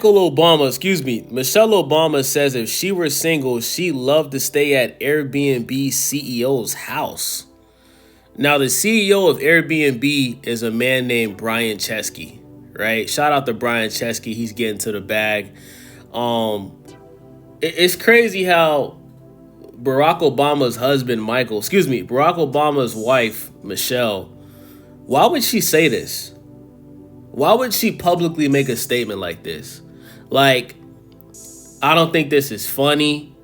Michelle Obama says if she were single, she loved to stay at Airbnb CEO's house. Now, the CEO of Airbnb is a man named Brian Chesky, right? Shout out to Brian Chesky. He's getting to the bag. It's crazy how Barack Obama's wife, Michelle, why would she say this? Why would she publicly make a statement like this? Like, I don't think this is funny.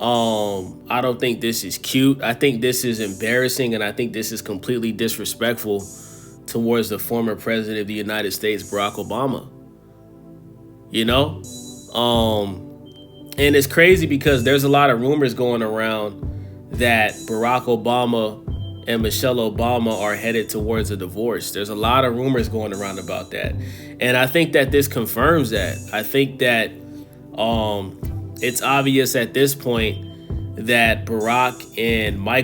I don't think this is cute. I think this is embarrassing, and I think this is completely disrespectful towards the former president of the United States, Barack Obama. You know? And it's crazy because there's a lot of rumors going around that Barack Obama and Michelle Obama are headed towards a divorce. There's a lot of rumors going around about that. And I think that this confirms that. I think that it's obvious at this point that Barack and I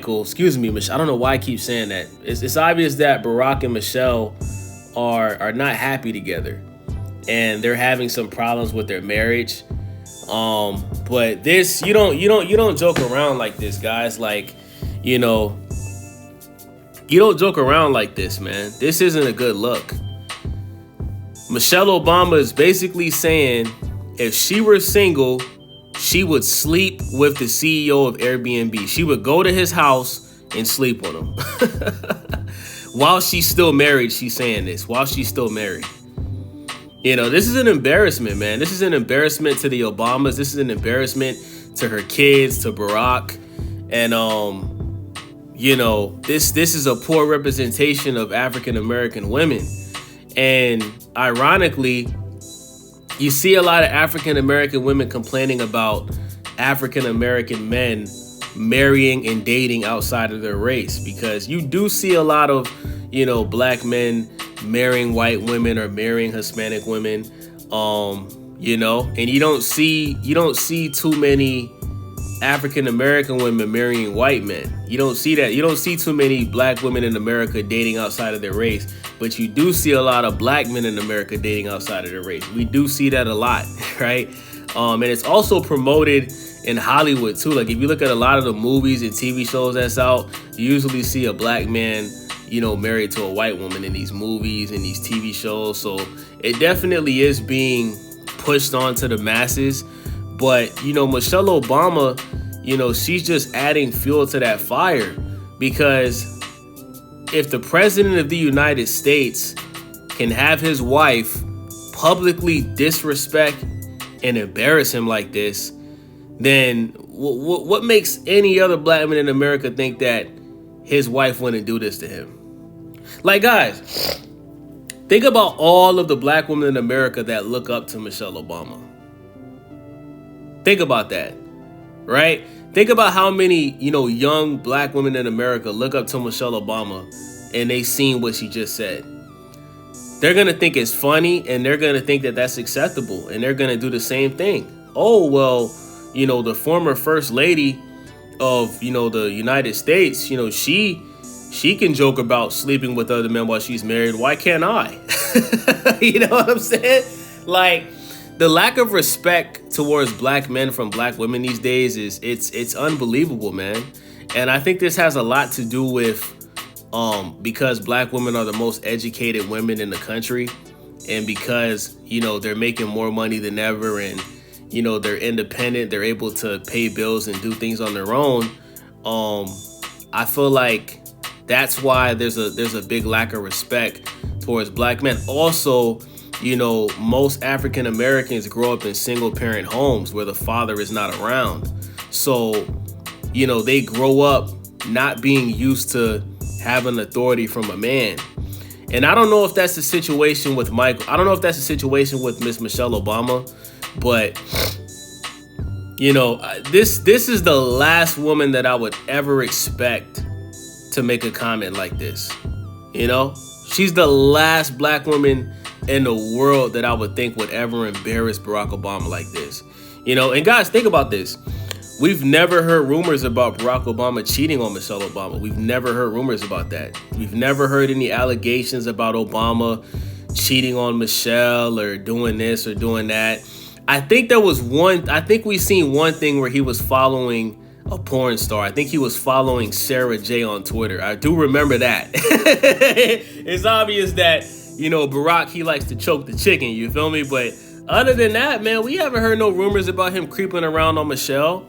don't know why I keep saying that. It's obvious that Barack and Michelle are not happy together. And they're having some problems with their marriage. But this, you don't joke around like this, guys. Like, you don't joke around like this, man. This isn't a good look. Michelle Obama is basically saying if she were single, she would sleep with the CEO of Airbnb. She would go to his house and sleep with him. While she's still married, she's saying this. While she's still married. This is an embarrassment, man. This is an embarrassment to the Obamas. This is an embarrassment to her kids, to Barack. And, this is a poor representation of African American women. And ironically, you see a lot of African American women complaining about African American men marrying and dating outside of their race, because you do see a lot of, black men marrying white women or marrying Hispanic women, and you don't see too many African American women marrying white men. You don't see that. You don't see too many black women in America dating outside of their race, but you do see a lot of black men in America dating outside of their race. We do see that a lot, right? And it's also promoted in Hollywood too. Like if you look at a lot of the movies and TV shows that's out, you usually see a black man, married to a white woman in these movies and these TV shows. So it definitely is being pushed onto the masses. But, Michelle Obama, she's just adding fuel to that fire, because if the president of the United States can have his wife publicly disrespect and embarrass him like this, then what makes any other black man in America think that his wife wouldn't do this to him? Like, guys, think about all of the black women in America that look up to Michelle Obama. Think about that, right? Think about how many, young black women in America look up to Michelle Obama and they seen what she just said. They're going to think it's funny, and they're going to think that that's acceptable, and they're going to do the same thing. Oh, well, the former first lady of, the United States, she can joke about sleeping with other men while she's married. Why can't I? You know what I'm saying? Like, the lack of respect towards black men from black women these days it's unbelievable, man. And I think this has a lot to do with because black women are the most educated women in the country, and because they're making more money than ever, and they're independent, they're able to pay bills and do things on their own. I feel like that's why there's a big lack of respect towards black men. Also, most African Americans grow up in single parent homes where the father is not around. So, they grow up not being used to having authority from a man. And I don't know if that's the situation with Michael. I don't know if that's the situation with Miss Michelle Obama, but this is the last woman that I would ever expect to make a comment like this. She's the last black woman in the world that I would think would ever embarrass Barack Obama like this. And guys, think about this. We've never heard rumors about Barack Obama cheating on Michelle Obama. We've never heard rumors about that. We've never heard any allegations about Obama cheating on Michelle or doing this or doing that. I think we seen one thing where he was following a porn star. I think he was following Sarah J on Twitter. I do remember that. It's obvious that, Barack, he likes to choke the chicken, you feel me? But other than that, man, we haven't heard no rumors about him creeping around on Michelle.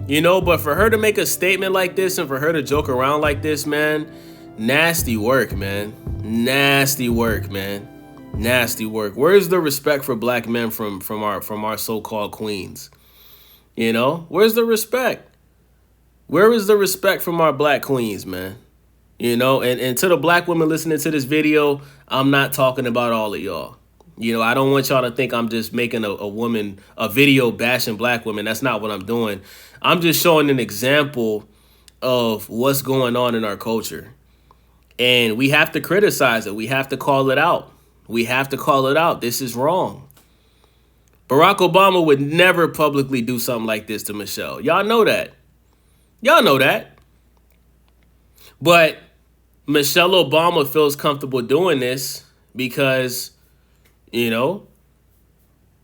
But for her to make a statement like this and for her to joke around like this, man, nasty work, man. Nasty work, man. Nasty work. Where's the respect for black men from our so-called queens? Where's the respect? Where is the respect from our black queens, man? And to the black women listening to this video, I'm not talking about all of y'all. I don't want y'all to think I'm just making a video bashing black women. That's not what I'm doing. I'm just showing an example of what's going on in our culture. And we have to criticize it. We have to call it out. We have to call it out. This is wrong. Barack Obama would never publicly do something like this to Michelle. Y'all know that. Y'all know that. But Michelle Obama feels comfortable doing this because,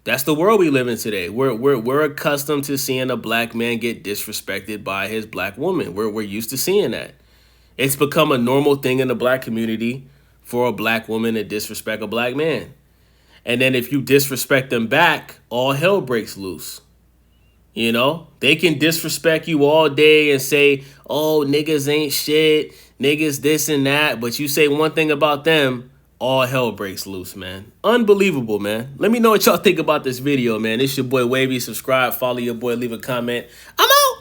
that's the world we live in today. We're accustomed to seeing a black man get disrespected by his black woman. We're used to seeing that. It's become a normal thing in the black community for a black woman to disrespect a black man. And then if you disrespect them back, all hell breaks loose. They can disrespect you all day and say, oh, niggas ain't shit, niggas this and that. But you say one thing about them, all hell breaks loose, man. Unbelievable, man. Let me know what y'all think about this video, man. It's your boy Wavy. Subscribe, follow your boy, leave a comment. I'm out.